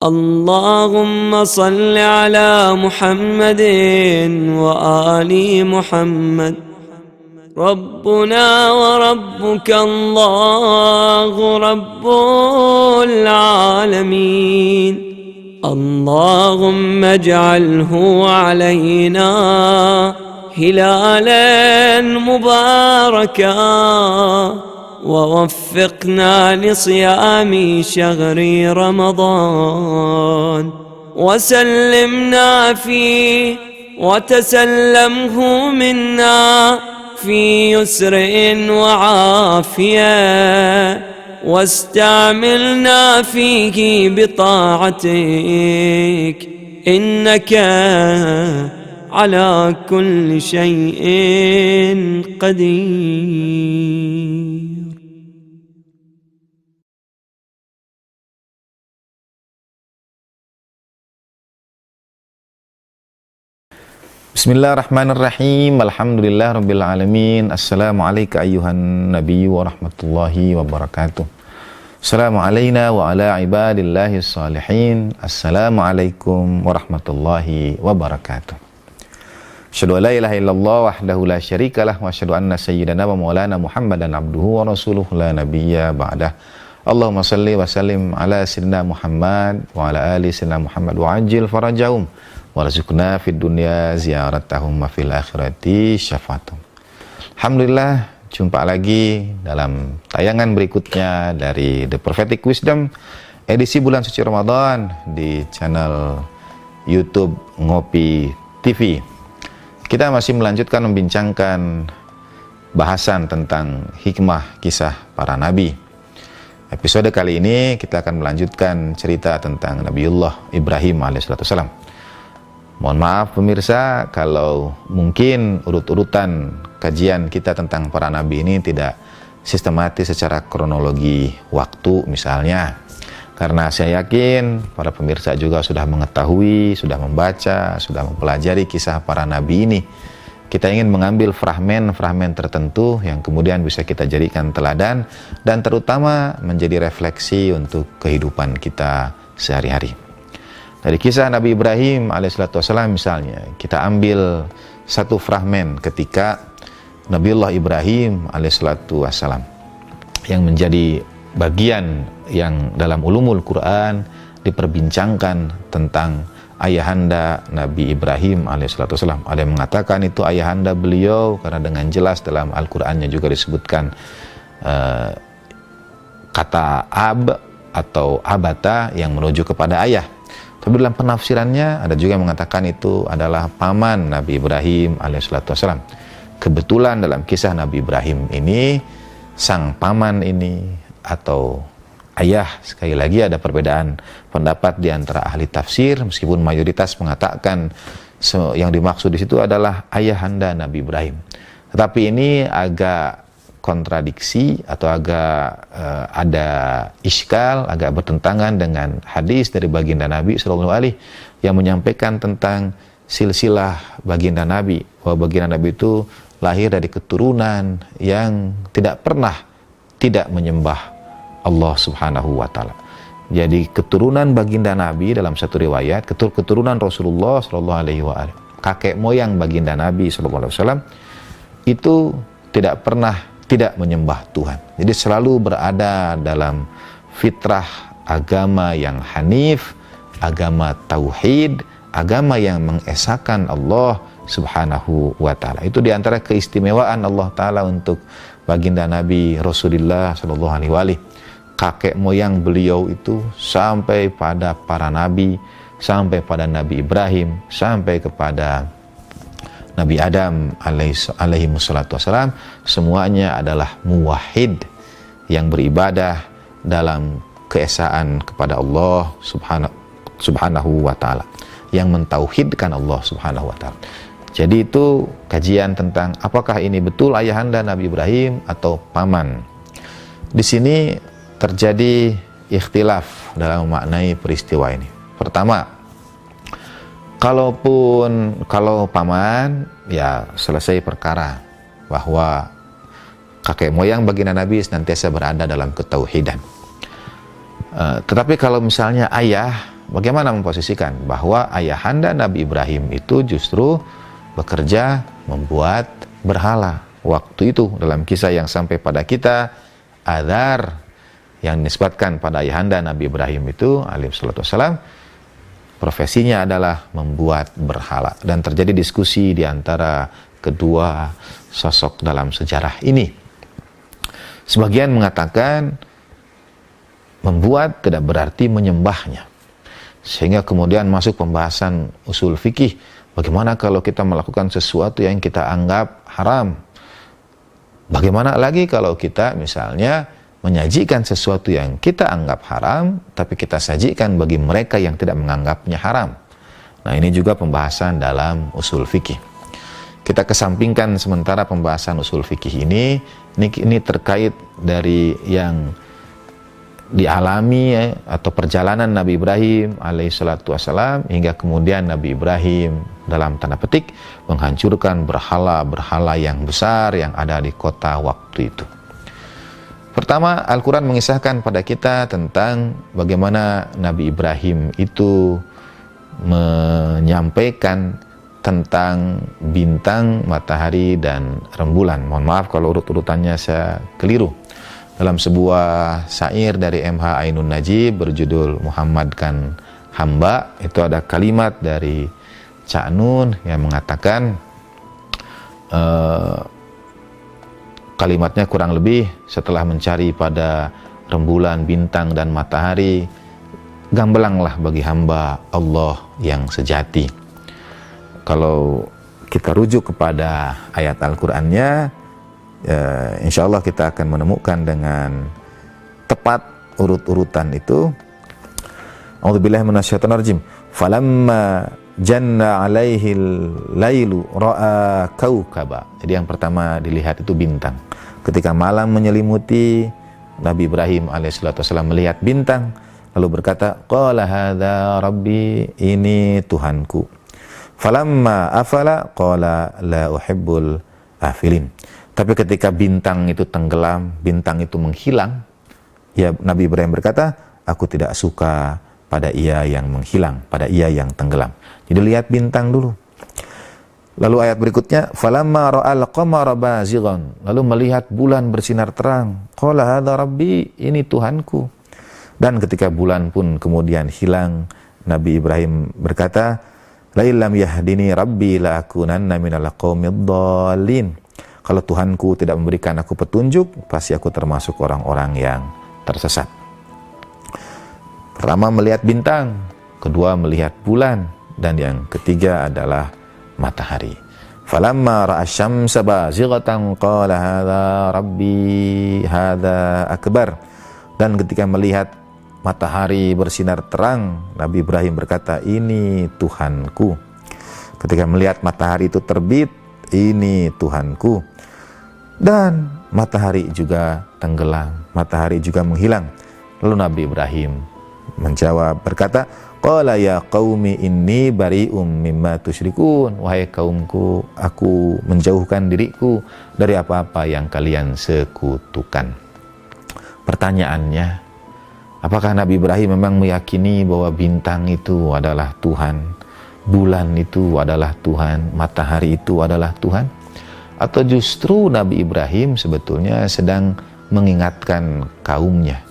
اللهم صل على محمد وآل محمد. ربنا وربك الله رب العالمين. اللهم اجعله علينا هلالا مباركا، ووفقنا لصيام شهر رمضان، وسلمنا فيه وتسلمه منا في يسر وعافية، واستعملنا فيه بطاعتك، إنك على كل شيء قدير. Bismillahirrahmanirrahim. Alhamdulillahirrabbilalamin. Assalamualaikum ayyuhan nabiyyu wa rahmatullahi wabarakatuh. Assalamualaikum wa ala ibadillahi salihin. Assalamualaikum warahmatullahi wabarakatuh. Asyhadu an la ilaha illallah wahdahu la syarikalah wa asyhadu anna sayyidana wa maulana Muhammadan abduhu wa rasuluhu la nabiyya ba'dah. Allahumma salli wa sallim ala sayyidina Muhammad wa ala ali sayyidina Muhammad wa ajil farajahum warzuqna fid dunya ziyaratahum wa fil akhirati syafaatum. Alhamdulillah, jumpa lagi dalam tayangan berikutnya dari The Prophetic Wisdom edisi bulan suci Ramadan di channel YouTube Ngopi TV. Kita masih melanjutkan membincangkan bahasan tentang hikmah kisah para nabi. Episode kali ini kita akan melanjutkan cerita tentang Nabiullah Ibrahim alaihissalam. Mohon maaf pemirsa kalau mungkin urut-urutan kajian kita tentang para nabi ini tidak sistematis secara kronologi waktu misalnya. Karena saya yakin para pemirsa juga sudah mengetahui, sudah membaca, sudah mempelajari kisah para nabi ini. Kita ingin mengambil fragmen-fragmen tertentu yang kemudian bisa kita jadikan teladan dan terutama menjadi refleksi untuk kehidupan kita sehari-hari. Dari kisah Nabi Ibrahim alaihissalam misalnya, kita ambil satu fragmen ketika Nabiullah Ibrahim alaihissalam yang menjadi bagian yang dalam ulumul Quran diperbincangkan tentang ayahanda Nabi Ibrahim alaihissalam. Ada yang mengatakan itu ayahanda beliau karena dengan jelas dalam Al-Qurannya juga disebutkan kata ab atau abata yang merujuk kepada ayah. Tapi dalam penafsirannya ada juga yang mengatakan itu adalah paman Nabi Ibrahim alaihissalam. Kebetulan dalam kisah Nabi Ibrahim ini sang paman ini atau ayah, sekali lagi ada perbedaan pendapat di antara ahli tafsir, meskipun mayoritas mengatakan yang dimaksud di situ adalah ayahanda Nabi Ibrahim. Tetapi ini agak kontradiksi atau agak ada iskal, agak bertentangan dengan hadis dari baginda Nabi SAW yang menyampaikan tentang silsilah baginda Nabi, bahwa baginda Nabi itu lahir dari keturunan yang tidak pernah tidak menyembah Allah Subhanahu wa Ta'ala. Jadi keturunan baginda Nabi dalam satu riwayat, keturunan Rasulullah SAW, kakek moyang baginda Nabi SAW itu tidak pernah tidak menyembah Tuhan. Jadi selalu berada dalam fitrah agama yang hanif, agama tauhid, agama yang mengesahkan Allah Subhanahu wa Ta'ala. Itu diantara keistimewaan Allah Ta'ala untuk baginda Nabi Rasulullah sallallahu alaihi wasallam. Kakek moyang beliau itu sampai pada para nabi, sampai pada Nabi Ibrahim, sampai kepada Nabi Adam alaihi wassalatu wassalam, semuanya adalah muwahhid yang beribadah dalam keesaan kepada Allah subhanahu wa ta'ala, yang mentauhidkan Allah subhanahu wa ta'ala. Jadi itu kajian tentang apakah ini betul ayahanda Nabi Ibrahim atau paman. Di sini terjadi ikhtilaf dalam memaknai peristiwa ini. Pertama, kalau paman ya selesai perkara, bahwa kakek moyang baginda Nabi senantiasa berada dalam ketauhidan. Tetapi kalau misalnya ayah, bagaimana memposisikan bahwa ayahanda Nabi Ibrahim itu justru bekerja membuat berhala. Waktu itu dalam kisah yang sampai pada kita, Azar yang dinisbatkan pada ayahanda Nabi Ibrahim itu alaihi salatu wassalam, profesinya adalah membuat berhala. Dan terjadi diskusi di antara kedua sosok dalam sejarah ini. Sebagian mengatakan membuat tidak berarti menyembahnya. Sehingga kemudian masuk pembahasan usul fikih. Bagaimana kalau kita melakukan sesuatu yang kita anggap haram? Bagaimana lagi kalau kita misalnya menyajikan sesuatu yang kita anggap haram, tapi kita sajikan bagi mereka yang tidak menganggapnya haram? Nah, ini juga pembahasan dalam usul fikih. Kita kesampingkan sementara pembahasan usul fikih ini terkait dari yang dialami atau perjalanan Nabi Ibrahim alaihi salatu wassalam hingga kemudian Nabi Ibrahim dalam tanda petik menghancurkan berhala-berhala yang besar yang ada di kota waktu itu. Pertama, Al-Quran mengisahkan pada kita tentang bagaimana Nabi Ibrahim itu menyampaikan tentang bintang, matahari, dan rembulan. Mohon maaf kalau urut-urutannya saya keliru. Dalam sebuah syair dari MH Ainun Najib berjudul Muhammadkan Hamba, itu ada kalimat dari Cak Nun yang mengatakan, kalimatnya kurang lebih, setelah mencari pada rembulan, bintang, dan matahari, gambelanglah bagi hamba Allah yang sejati. Kalau kita rujuk kepada ayat Al-Qur'annya, insya Allah kita akan menemukan dengan tepat urut-urutan itu. A'udzubillahi minasyaitonir rajim. Falamma janna 'alaihil lailu ra'a kaukaba. Jadi yang pertama dilihat itu bintang. Ketika malam menyelimuti, Nabi Ibrahim alaihissalatu wassalam melihat bintang, lalu berkata, qala hadza rabbi, ini Tuhanku. Falamma afala qala la uhibbul afilin. Tapi ketika bintang itu tenggelam, bintang itu menghilang, ya Nabi Ibrahim berkata, aku tidak suka pada ia yang menghilang, pada ia yang tenggelam. Jadi lihat bintang dulu. Lalu ayat berikutnya, falamma ra'al qamara bazighan, lalu melihat bulan bersinar terang, qala hadza rabbi, ini Tuhanku. Dan ketika bulan pun kemudian hilang, Nabi Ibrahim berkata, la illam yahdini rabbi la akunanna minal qaumid dhalin. Kalau Tuhanku tidak memberikan aku petunjuk, pasti aku termasuk orang-orang yang tersesat. Pertama melihat bintang, kedua melihat bulan, dan yang ketiga adalah matahari. Falamma ra'a syamsa bazighatan qala hadza rabbi hadza akbar. Dan ketika melihat matahari bersinar terang, Nabi Ibrahim berkata, ini Tuhanku. Ketika melihat matahari itu terbit, ini Tuhanku. Dan matahari juga tenggelam, matahari juga menghilang. Lalu Nabi Ibrahim menjawab berkata, qala ya qaumi inni bari'um mimma tusyrikun. Wahai kaumku, aku menjauhkan diriku dari apa-apa yang kalian sekutukan. Pertanyaannya, apakah Nabi Ibrahim memang meyakini bahwa bintang itu adalah Tuhan, bulan itu adalah Tuhan, matahari itu adalah Tuhan? Atau justru Nabi Ibrahim sebetulnya sedang mengingatkan kaumnya,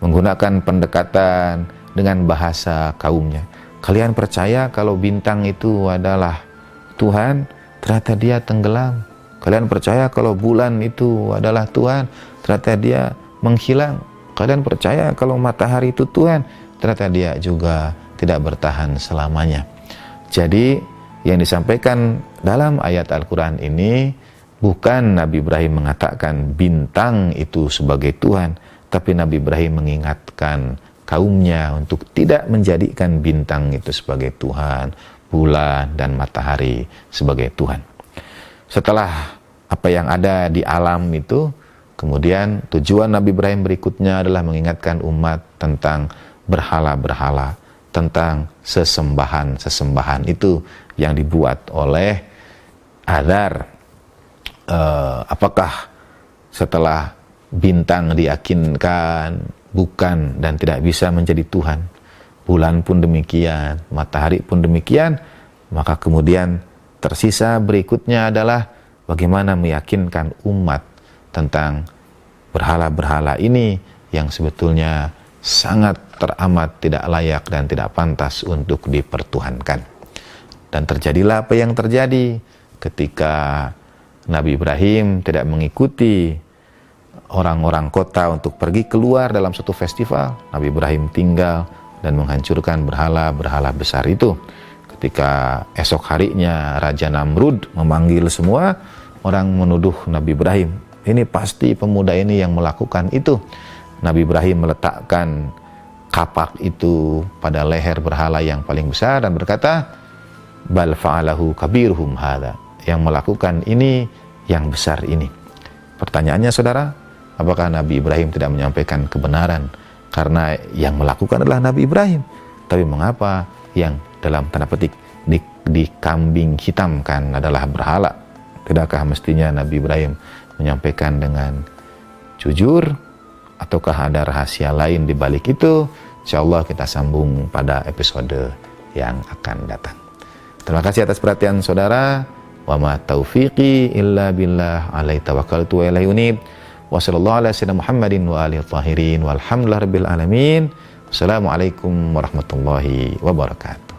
menggunakan pendekatan dengan bahasa kaumnya. Kalian percaya kalau bintang itu adalah Tuhan, ternyata dia tenggelam. Kalian percaya kalau bulan itu adalah Tuhan, ternyata dia menghilang. Kalian percaya kalau matahari itu Tuhan, ternyata dia juga tidak bertahan selamanya. Jadi yang disampaikan dalam ayat Al-Quran ini bukan Nabi Ibrahim mengatakan bintang itu sebagai Tuhan, tapi Nabi Ibrahim mengingatkan kaumnya untuk tidak menjadikan bintang itu sebagai Tuhan, bulan dan matahari sebagai Tuhan. Setelah apa yang ada di alam itu, kemudian tujuan Nabi Ibrahim berikutnya adalah mengingatkan umat tentang berhala-berhala, tentang sesembahan-sesembahan itu yang dibuat oleh Azar. Apakah setelah bintang diyakinkan bukan dan tidak bisa menjadi Tuhan, bulan pun demikian, matahari pun demikian. Maka kemudian tersisa berikutnya adalah bagaimana meyakinkan umat tentang berhala-berhala ini yang sebetulnya sangat teramat tidak layak dan tidak pantas untuk dipertuhankan. Dan terjadilah apa yang terjadi ketika Nabi Ibrahim tidak mengikuti orang-orang kota untuk pergi keluar dalam satu festival. Nabi Ibrahim tinggal dan menghancurkan berhala-berhala besar itu. Ketika esok harinya Raja Namrud memanggil semua, orang menuduh Nabi Ibrahim, ini pasti pemuda ini yang melakukan itu. Nabi Ibrahim meletakkan kapak itu pada leher berhala yang paling besar dan berkata, bal fa'alahu kabirhum hadza, yang melakukan ini yang besar ini. Pertanyaannya saudara, apakah Nabi Ibrahim tidak menyampaikan kebenaran karena yang melakukan adalah Nabi Ibrahim? Tapi mengapa yang dalam tanda petik dikambing hitamkan adalah berhala? Tidakkah mestinya Nabi Ibrahim menyampaikan dengan jujur? Ataukah ada rahasia lain di balik itu? Insyaallah kita sambung pada episode yang akan datang. Terima kasih atas perhatian saudara. Wa ma taufiqi illa billah, alaihi tawakkaltu wa ilaihi unib. Wa sallallahu ala sayyidina Muhammadin wa alihi tahirin walhamdulillahi rabbil alamin. Wassalamualaikum warahmatullahi wabarakatuh.